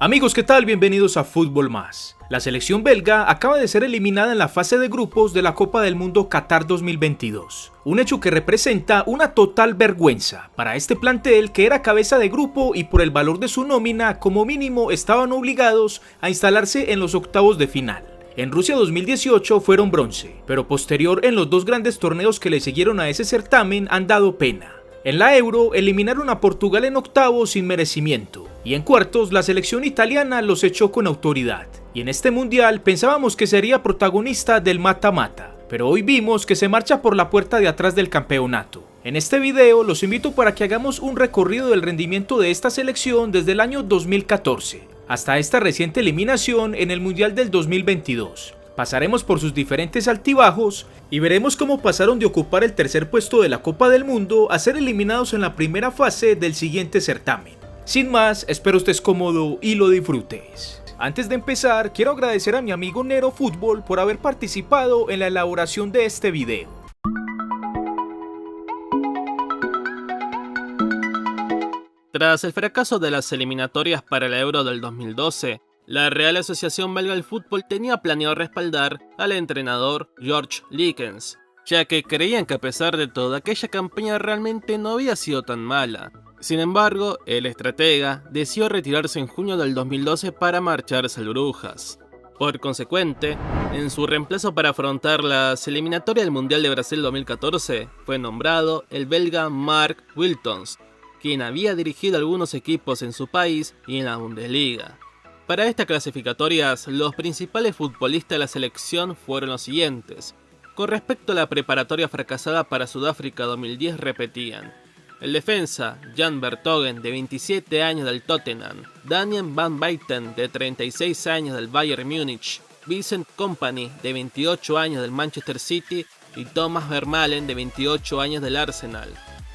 Amigos, ¿qué tal? Bienvenidos a Fútbol Más. La selección belga acaba de ser eliminada en la fase de grupos de la Copa del Mundo Qatar 2022. Un hecho que representa una total vergüenza para este plantel que era cabeza de grupo y por el valor de su nómina como mínimo estaban obligados a instalarse en los octavos de final. En Rusia 2018 fueron bronce, pero posterior en los dos grandes torneos que le siguieron a ese certamen han dado pena. En la Euro eliminaron a Portugal en octavos sin merecimiento, y en cuartos la selección italiana los echó con autoridad. Y en este mundial pensábamos que sería protagonista del mata-mata, pero hoy vimos que se marcha por la puerta de atrás del campeonato. En este video los invito para que hagamos un recorrido del rendimiento de esta selección desde el año 2014 hasta esta reciente eliminación en el Mundial del 2022. Pasaremos por sus diferentes altibajos y veremos cómo pasaron de ocupar el tercer puesto de la Copa del Mundo a ser eliminados en la primera fase del siguiente certamen. Sin más, espero estés cómodo y lo disfrutes. Antes de empezar, quiero agradecer a mi amigo Nero Fútbol por haber participado en la elaboración de este video. Tras el fracaso de las eliminatorias para el Euro del 2012, la Real Asociación Belga del Fútbol tenía planeado respaldar al entrenador George Leekens, ya que creían que a pesar de todo aquella campaña realmente no había sido tan mala. Sin embargo, el estratega decidió retirarse en junio del 2012 para marcharse al Brujas. Por consecuente, en su reemplazo para afrontar las eliminatorias del Mundial de Brasil 2014, fue nombrado el belga Mark Wiltons, quien había dirigido algunos equipos en su país y en la Bundesliga. Para estas clasificatorias, los principales futbolistas de la selección fueron los siguientes. Con respecto a la preparatoria fracasada para Sudáfrica 2010 repetían: el defensa Jan Vertonghen, de 27 años del Tottenham, Daniel Van Buyten, de 36 años del Bayern Múnich, Vincent Kompany, de 28 años del Manchester City y Thomas Vermaelen, de 28 años del Arsenal.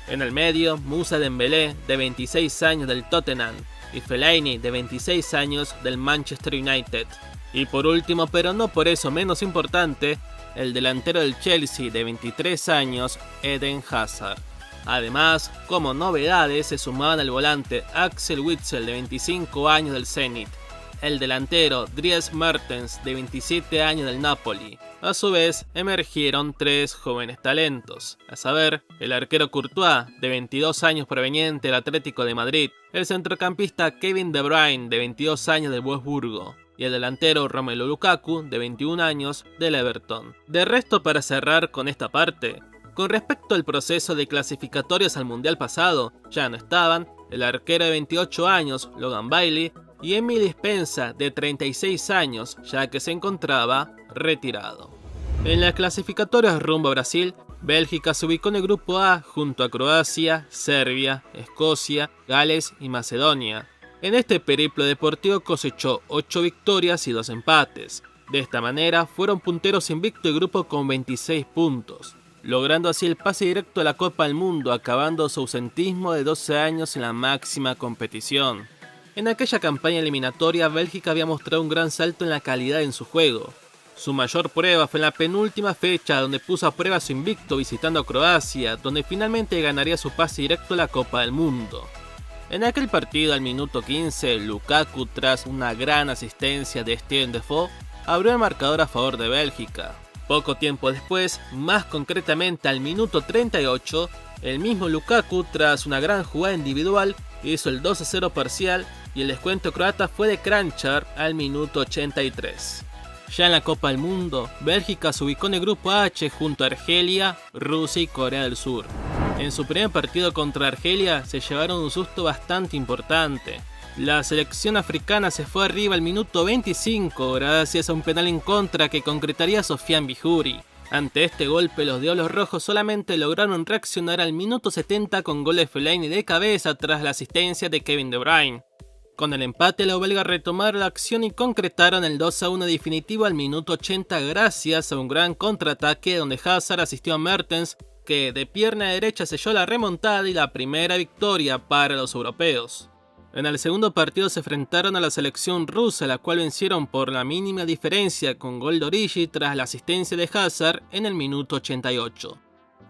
En el medio, Moussa Dembélé, de 26 años del Tottenham, y Fellaini, de 26 años del Manchester United. Y por último, pero no por eso menos importante, el delantero del Chelsea de 23 años, Eden Hazard. Además, como novedades se sumaban al volante Axel Witsel de 25 años del Zenit, el delantero Dries Mertens de 27 años del Napoli. A su vez, emergieron tres jóvenes talentos, a saber, el arquero Courtois, de 22 años proveniente del Atlético de Madrid, el centrocampista Kevin De Bruyne, de 22 años del Wolfsburgo, y el delantero Romelu Lukaku, de 21 años, del Everton. De resto, para cerrar con esta parte, con respecto al proceso de clasificatorias al Mundial pasado, ya no estaban el arquero de 28 años, Logan Bailey, y Emily Spencer, de 36 años, ya que se encontraba retirado. En las clasificatorias rumbo a Brasil, Bélgica se ubicó en el grupo A junto a Croacia, Serbia, Escocia, Gales y Macedonia. En este periplo deportivo cosechó 8 victorias y 2 empates. De esta manera fueron punteros invicto el grupo con 26 puntos, logrando así el pase directo a la Copa del Mundo, acabando su ausentismo de 12 años en la máxima competición. En aquella campaña eliminatoria, Bélgica había mostrado un gran salto en la calidad en su juego. Su mayor prueba fue en la penúltima fecha, donde puso a prueba su invicto visitando a Croacia, donde finalmente ganaría su pase directo a la Copa del Mundo. En aquel partido, al minuto 15, Lukaku, tras una gran asistencia de Steven Defoe, abrió el marcador a favor de Bélgica. Poco tiempo después, más concretamente al minuto 38, el mismo Lukaku, tras una gran jugada individual, hizo el 2-0 parcial y el descuento croata fue de Kranjčar al minuto 83. Ya en la Copa del Mundo, Bélgica se ubicó en el grupo H junto a Argelia, Rusia y Corea del Sur. En su primer partido contra Argelia se llevaron un susto bastante importante. La selección africana se fue arriba al minuto 25 gracias a un penal en contra que concretaría Sofiane Bihuri. Ante este golpe, los Diablos Rojos solamente lograron reaccionar al minuto 70 con gol de Fellaini de cabeza tras la asistencia de Kevin De Bruyne. Con el empate, los belgas retomaron la acción y concretaron el 2-1 definitivo al minuto 80 gracias a un gran contraataque donde Hazard asistió a Mertens, que de pierna derecha selló la remontada y la primera victoria para los europeos. En el segundo partido se enfrentaron a la selección rusa, la cual vencieron por la mínima diferencia con gol de Origi tras la asistencia de Hazard en el minuto 88.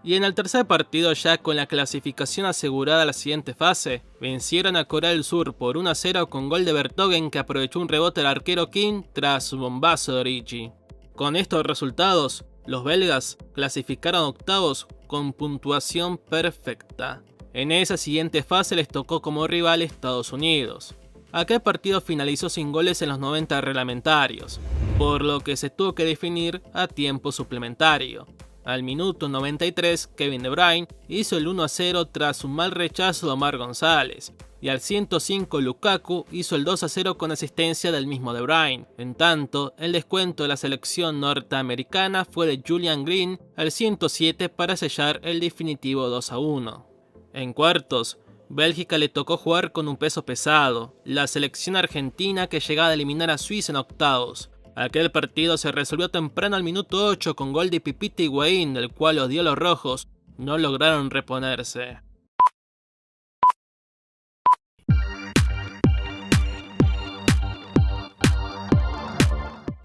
Y en el tercer partido, ya con la clasificación asegurada a la siguiente fase, vencieron a Corea del Sur por 1-0 con gol de Vertonghen, que aprovechó un rebote del arquero Kim tras su bombazo de Origi. Con estos resultados, los belgas clasificaron octavos con puntuación perfecta. En esa siguiente fase les tocó como rival Estados Unidos. Aquel partido finalizó sin goles en los 90 reglamentarios, por lo que se tuvo que definir a tiempo suplementario. Al minuto 93, Kevin De Bruyne hizo el 1-0 tras un mal rechazo de Omar González, y al 105 Lukaku hizo el 2-0 con asistencia del mismo De Bruyne. En tanto, el descuento de la selección norteamericana fue de Julian Green al 107 para sellar el definitivo 2-1. En cuartos, Bélgica le tocó jugar con un peso pesado, la selección argentina, que llegaba a eliminar a Suiza en octavos. Aquel partido se resolvió temprano al minuto 8 con gol de Pipita Higuaín, del cual los Diablos Rojos no lograron reponerse.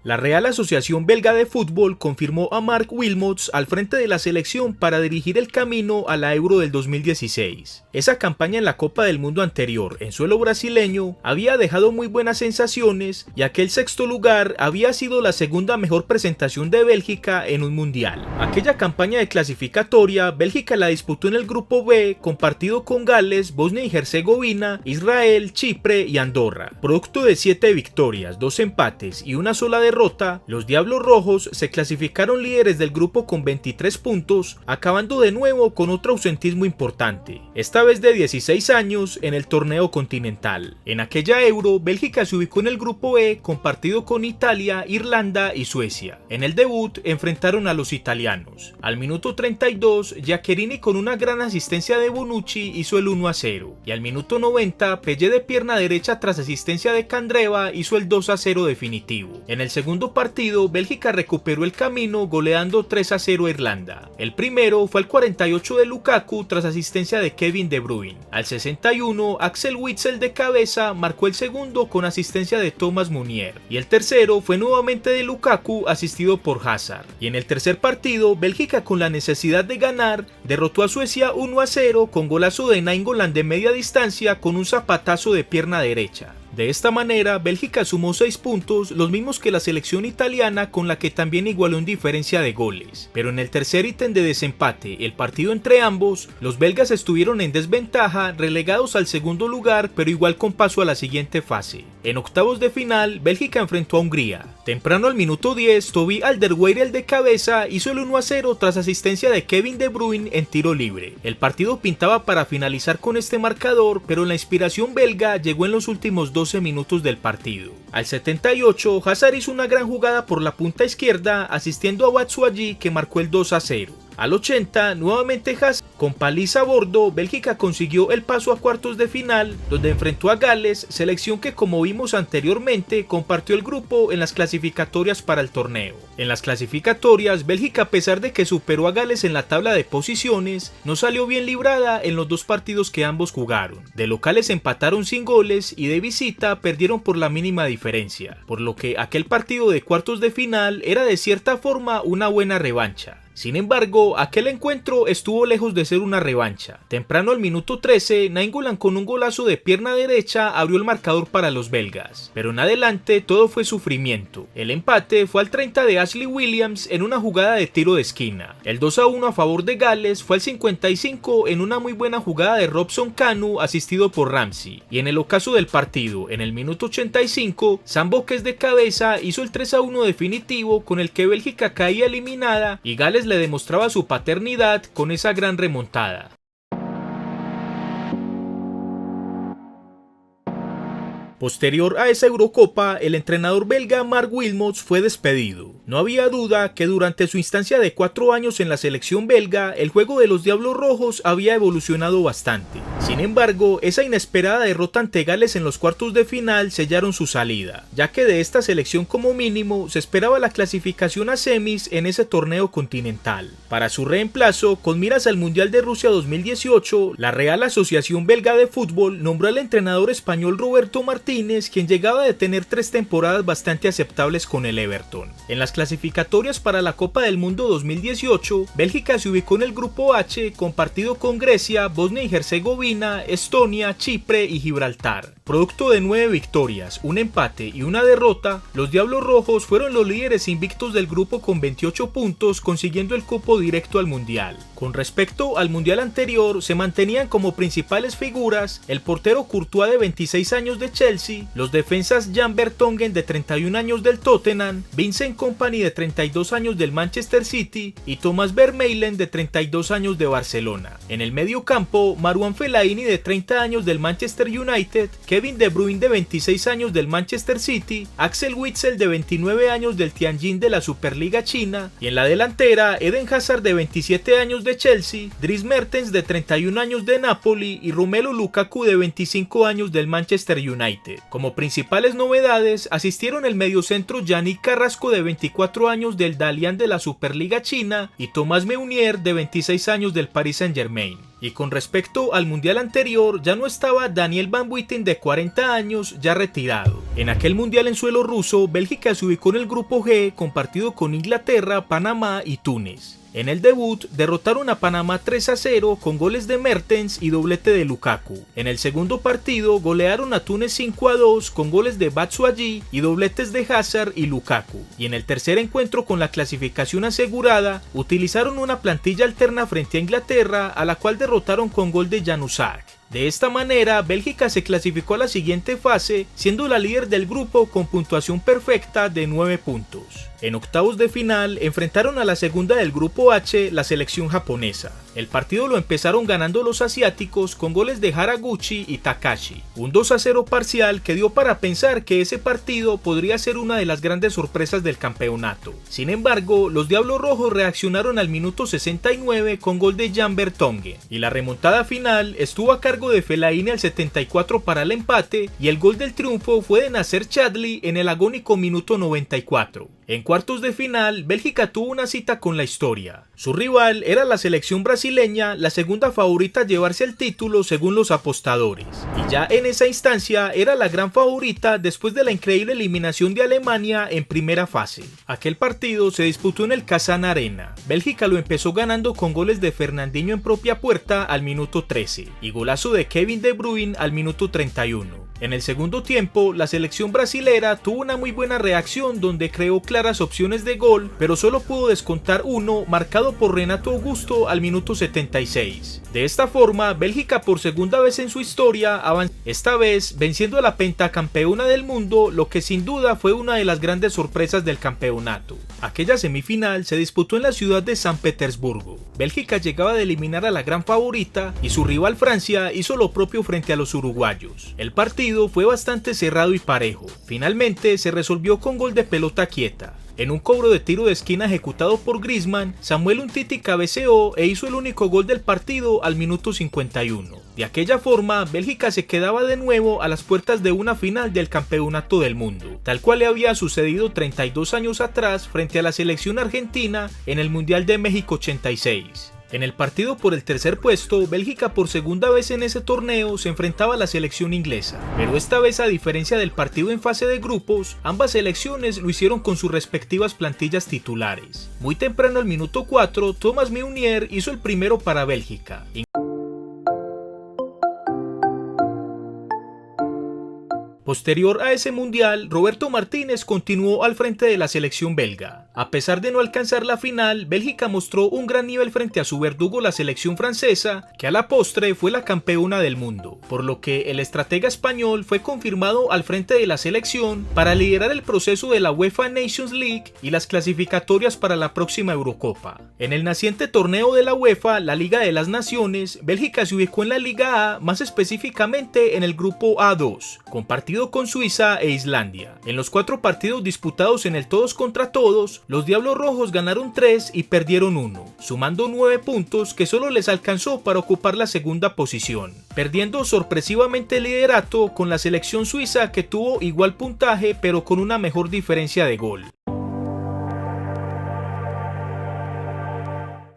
La Real Asociación Belga de Fútbol confirmó a Marc Wilmots al frente de la selección para dirigir el camino a la Euro del 2016. Esa campaña en la Copa del Mundo anterior, en suelo brasileño, había dejado muy buenas sensaciones, y aquel sexto lugar había sido la segunda mejor presentación de Bélgica en un mundial. Aquella campaña de clasificatoria, Bélgica la disputó en el grupo B, compartido con Gales, Bosnia y Herzegovina, Israel, Chipre y Andorra. Producto de 7 victorias, 2 empates y una sola derrota, los Diablos Rojos se clasificaron líderes del grupo con 23 puntos, acabando de nuevo con otro ausentismo importante, esta vez de 16 años en el torneo continental. En aquella Euro, Bélgica se ubicó en el grupo E, compartido con Italia, Irlanda y Suecia. En el debut enfrentaron a los italianos. Al minuto 32, Giaccherini con una gran asistencia de Bonucci hizo el 1-0, y al minuto 90, Pellé de pierna derecha tras asistencia de Candreva hizo el 2-0 definitivo. En el segundo partido, Bélgica recuperó el camino goleando 3-0 a Irlanda. El primero fue al 48 de Lukaku tras asistencia de Kevin De Bruyne. Al 61, Axel Witsel de cabeza marcó el segundo con asistencia de Thomas Meunier, y el tercero fue nuevamente de Lukaku asistido por Hazard. Y en el tercer partido, Bélgica, con la necesidad de ganar, derrotó a Suecia 1-0 con golazo de Nainggolan de media distancia con un zapatazo de pierna derecha. De esta manera, Bélgica sumó 6 puntos, los mismos que la selección italiana, con la que también igualó en diferencia de goles. Pero en el tercer ítem de desempate, el partido entre ambos, los belgas estuvieron en desventaja, relegados al segundo lugar, pero igual con paso a la siguiente fase. En octavos de final, Bélgica enfrentó a Hungría. Temprano al minuto 10, Toby Alderweireld de cabeza hizo el 1-0 tras asistencia de Kevin De Bruyne en tiro libre. El partido pintaba para finalizar con este marcador, pero la inspiración belga llegó en los últimos 12 minutos del partido. Al 78, Hazard hizo una gran jugada por la punta izquierda, asistiendo a Batshuayi, que marcó el 2-0. Al 80, nuevamente Hazard, con paliza a bordo, Bélgica consiguió el paso a cuartos de final, donde enfrentó a Gales, selección que, como vimos anteriormente, compartió el grupo en las clasificatorias para el torneo. En las clasificatorias, Bélgica, a pesar de que superó a Gales en la tabla de posiciones, no salió bien librada en los 2 partidos que ambos jugaron. De locales empataron sin goles y de visita perdieron por la mínima diferencia, por lo que aquel partido de cuartos de final era de cierta forma una buena revancha. Sin embargo, aquel encuentro estuvo lejos de ser una revancha. Temprano al minuto 13, Nainggolan con un golazo de pierna derecha abrió el marcador para los belgas, pero en adelante todo fue sufrimiento. El empate fue al 30 de Ashley Williams en una jugada de tiro de esquina. El 2-1 a favor de Gales fue al 55 en una muy buena jugada de Robson Kanu asistido por Ramsey. Y en el ocaso del partido, en el minuto 85, Sam Boques de cabeza hizo el 3-1 definitivo, con el que Bélgica caía eliminada y Gales le demostraba su paternidad con esa gran remontada. Posterior a esa Eurocopa, el entrenador belga Marc Wilmots fue despedido. No había duda que durante su instancia de 4 años en la selección belga, el juego de los Diablos Rojos había evolucionado bastante. Sin embargo, esa inesperada derrota ante Gales en los cuartos de final sellaron su salida, ya que de esta selección como mínimo se esperaba la clasificación a semis en ese torneo continental. Para su reemplazo, con miras al Mundial de Rusia 2018, la Real Asociación Belga de Fútbol nombró al entrenador español Roberto Martínez Martínez, quien llegaba de tener 3 temporadas bastante aceptables con el Everton. En las clasificatorias para la Copa del Mundo 2018, Bélgica se ubicó en el grupo H, compartido con Grecia, Bosnia y Herzegovina, Estonia, Chipre y Gibraltar. Producto de 9 victorias, un empate y una derrota, los Diablos Rojos fueron los líderes invictos del grupo con 28 puntos, consiguiendo el cupo directo al Mundial. Con respecto al Mundial anterior, se mantenían como principales figuras el portero Courtois de 26 años de Chelsea, los defensas Jan Vertonghen de 31 años del Tottenham, Vincent Kompany de 32 años del Manchester City y Thomas Vermaelen de 32 años de Barcelona. En el medio campo, Marouane Fellaini de 30 años del Manchester United, Kevin De Bruyne de 26 años del Manchester City, Axel Witsel de 29 años del Tianjin de la Superliga China y en la delantera Eden Hazard de 27 años de Chelsea, Dries Mertens de 31 años de Napoli y Romelu Lukaku de 25 años del Manchester United. Como principales novedades asistieron el mediocentro Yannick Carrasco de 24 años del Dalian de la Superliga China y Thomas Meunier de 26 años del Paris Saint-Germain. Y con respecto al mundial anterior, ya no estaba Daniel Van Buiten de 40 años, ya retirado. En aquel mundial en suelo ruso, Bélgica se ubicó en el grupo G, compartido con Inglaterra, Panamá y Túnez. En el debut, derrotaron a Panamá 3-0 con goles de Mertens y doblete de Lukaku. En el segundo partido, golearon a Túnez 5-2 con goles de Batshuayi y dobletes de Hazard y Lukaku. Y en el tercer encuentro con la clasificación asegurada, utilizaron una plantilla alterna frente a Inglaterra, a la cual derrotaron con gol de Januzaj. De esta manera, Bélgica se clasificó a la siguiente fase, siendo la líder del grupo con puntuación perfecta de 9 puntos. En octavos de final, enfrentaron a la segunda del grupo H, la selección japonesa. El partido lo empezaron ganando los asiáticos con goles de Haraguchi y Takashi. Un 2-0 parcial que dio para pensar que ese partido podría ser una de las grandes sorpresas del campeonato. Sin embargo, los Diablos Rojos reaccionaron al minuto 69 con gol de Jan Vertonghen. Y la remontada final estuvo a cargo de Fellaini al 74 para el empate y el gol del triunfo fue de Nacer Chadli en el agónico minuto 94. En cuartos de final, Bélgica tuvo una cita con la historia. Su rival era la selección brasileña, la segunda favorita a llevarse el título según los apostadores. Y ya en esa instancia era la gran favorita después de la increíble eliminación de Alemania en primera fase. Aquel partido se disputó en el Kazan Arena. Bélgica lo empezó ganando con goles de Fernandinho en propia puerta al minuto 13 y golazo de Kevin De Bruyne al minuto 31. En el segundo tiempo, la selección brasilera tuvo una muy buena reacción donde creó claras opciones de gol, pero solo pudo descontar uno marcado por Renato Augusto al minuto 76. De esta forma, Bélgica por segunda vez en su historia avanzó, esta vez venciendo a la pentacampeona del mundo, lo que sin duda fue una de las grandes sorpresas del campeonato. Aquella semifinal se disputó en la ciudad de San Petersburgo. Bélgica llegaba de eliminar a la gran favorita y su rival Francia hizo lo propio frente a los uruguayos. El partido fue bastante cerrado y parejo. Finalmente se resolvió con gol de pelota quieta. En un cobro de tiro de esquina ejecutado por Griezmann, Samuel Umtiti cabeceó e hizo el único gol del partido al minuto 51. De aquella forma, Bélgica se quedaba de nuevo a las puertas de una final del campeonato del mundo, tal cual le había sucedido 32 años atrás frente a la selección argentina en el Mundial de México 86. En el partido por el tercer puesto, Bélgica por segunda vez en ese torneo se enfrentaba a la selección inglesa, pero esta vez, a diferencia del partido en fase de grupos, ambas selecciones lo hicieron con sus respectivas plantillas titulares. Muy temprano al minuto 4, Thomas Meunier hizo el primero para Bélgica. Posterior a ese mundial, Roberto Martínez continuó al frente de la selección belga. A pesar de no alcanzar la final, Bélgica mostró un gran nivel frente a su verdugo, la selección francesa, que a la postre fue la campeona del mundo, por lo que el estratega español fue confirmado al frente de la selección para liderar el proceso de la UEFA Nations League y las clasificatorias para la próxima Eurocopa. En el naciente torneo de la UEFA, la Liga de las Naciones, Bélgica se ubicó en la Liga A, más específicamente en el grupo A2, compartido con Suiza e Islandia. En los 4 partidos disputados en el todos contra todos, los Diablos Rojos ganaron 3 y perdieron 1, sumando 9 puntos que solo les alcanzó para ocupar la segunda posición, perdiendo sorpresivamente el liderato con la selección suiza, que tuvo igual puntaje pero con una mejor diferencia de gol.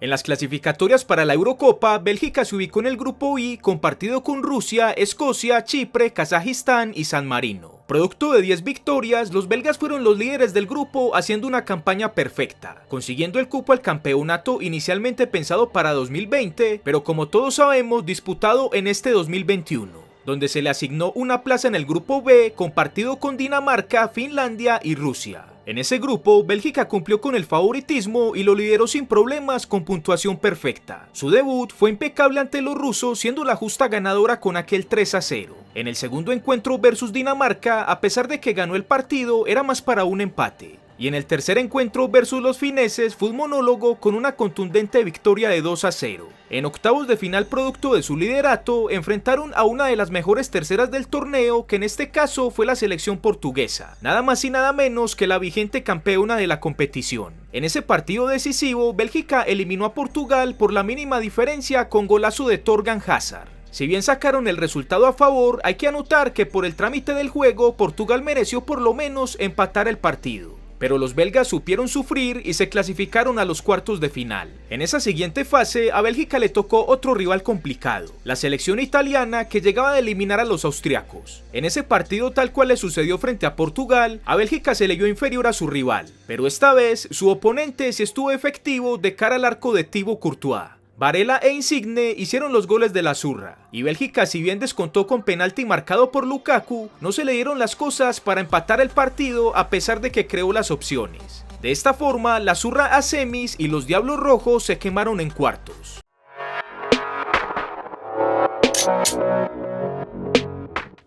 En las clasificatorias para la Eurocopa, Bélgica se ubicó en el grupo I, compartido con Rusia, Escocia, Chipre, Kazajistán y San Marino. Producto de 10 victorias, los belgas fueron los líderes del grupo haciendo una campaña perfecta, consiguiendo el cupo al campeonato inicialmente pensado para 2020, pero como todos sabemos, disputado en este 2021, donde se le asignó una plaza en el grupo B, compartido con Dinamarca, Finlandia y Rusia. En ese grupo, Bélgica cumplió con el favoritismo y lo lideró sin problemas con puntuación perfecta. Su debut fue impecable ante los rusos, siendo la justa ganadora con aquel 3-0. En el segundo encuentro versus Dinamarca, a pesar de que ganó el partido, era más para un empate. Y en el tercer encuentro versus los fineses fue un monólogo con una contundente victoria de 2-0. En octavos de final, producto de su liderato, enfrentaron a una de las mejores terceras del torneo, que en este caso fue la selección portuguesa, nada más y nada menos que la vigente campeona de la competición. En ese partido decisivo, Bélgica eliminó a Portugal por la mínima diferencia con golazo de Thorgan Hazard. Si bien sacaron el resultado a favor, hay que anotar que por el trámite del juego, Portugal mereció por lo menos empatar el partido. Pero los belgas supieron sufrir y se clasificaron a los cuartos de final. En esa siguiente fase, a Bélgica le tocó otro rival complicado, la selección italiana, que llegaba a eliminar a los austriacos. En ese partido, tal cual le sucedió frente a Portugal, a Bélgica se le vio inferior a su rival, pero esta vez su oponente sí estuvo efectivo de cara al arco de Thibaut Courtois. Varela e Insigne hicieron los goles de la Zurra, y Bélgica, si bien descontó con penalti marcado por Lukaku, no se le dieron las cosas para empatar el partido a pesar de que creó las opciones. De esta forma, la Zurra a semis y los Diablos Rojos se quemaron en cuartos.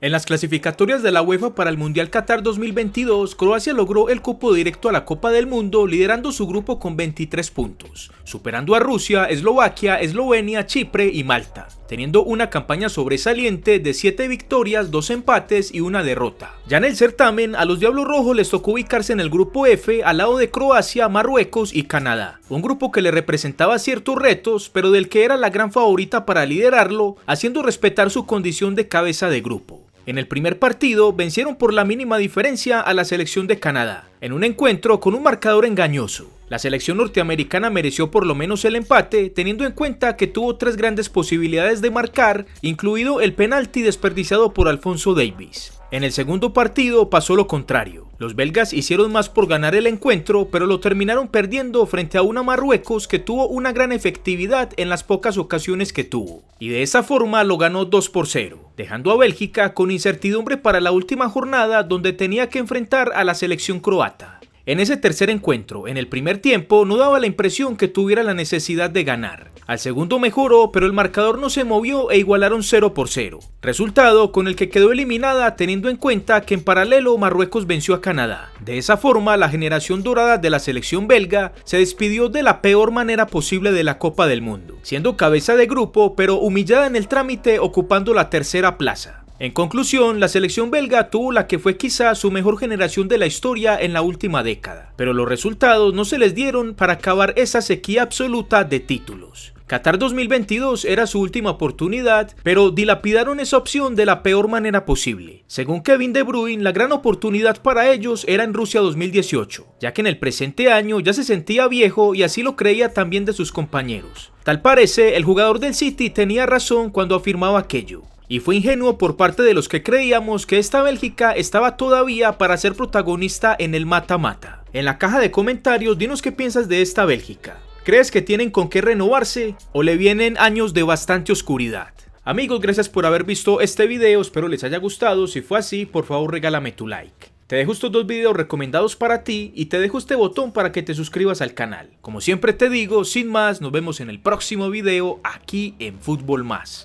En las clasificatorias de la UEFA para el Mundial Qatar 2022, Croacia logró el cupo directo a la Copa del Mundo, liderando su grupo con 23 puntos, superando a Rusia, Eslovaquia, Eslovenia, Chipre y Malta, teniendo una campaña sobresaliente de 7 victorias, 2 empates y una derrota. Ya en el certamen, a los Diablos Rojos les tocó ubicarse en el grupo F al lado de Croacia, Marruecos y Canadá, un grupo que le representaba ciertos retos, pero del que era la gran favorita para liderarlo, haciendo respetar su condición de cabeza de grupo. En el primer partido vencieron por la mínima diferencia a la selección de Canadá, en un encuentro con un marcador engañoso. La selección norteamericana mereció por lo menos el empate, teniendo en cuenta que tuvo 3 grandes posibilidades de marcar, incluido el penalti desperdiciado por Alphonso Davies. En el segundo partido pasó lo contrario. Los belgas hicieron más por ganar el encuentro, pero lo terminaron perdiendo frente a una Marruecos que tuvo una gran efectividad en las pocas ocasiones que tuvo, y de esa forma lo ganó 2-0, dejando a Bélgica con incertidumbre para la última jornada, donde tenía que enfrentar a la selección croata. En ese tercer encuentro, en el primer tiempo, no daba la impresión que tuviera la necesidad de ganar. Al segundo mejoró, pero el marcador no se movió e igualaron 0-0. Resultado con el que quedó eliminada, teniendo en cuenta que en paralelo Marruecos venció a Canadá. De esa forma, la generación dorada de la selección belga se despidió de la peor manera posible de la Copa del Mundo, siendo cabeza de grupo, pero humillada en el trámite, ocupando la tercera plaza. En conclusión, la selección belga tuvo la que fue quizá su mejor generación de la historia en la última década, pero los resultados no se les dieron para acabar esa sequía absoluta de títulos. Qatar 2022 era su última oportunidad, pero dilapidaron esa opción de la peor manera posible. Según Kevin De Bruyne, la gran oportunidad para ellos era en Rusia 2018, ya que en el presente año ya se sentía viejo y así lo creía también de sus compañeros. Tal parece, el jugador del City tenía razón cuando afirmaba aquello. Y fue ingenuo por parte de los que creíamos que esta Bélgica estaba todavía para ser protagonista en el mata-mata. En la caja de comentarios, dinos qué piensas de esta Bélgica. ¿Crees que tienen con qué renovarse o le vienen años de bastante oscuridad? Amigos, gracias por haber visto este video, espero les haya gustado. Si fue así, por favor regálame tu like. Te dejo estos 2 videos recomendados para ti y te dejo este botón para que te suscribas al canal. Como siempre te digo, sin más, nos vemos en el próximo video aquí en Fútbol Más.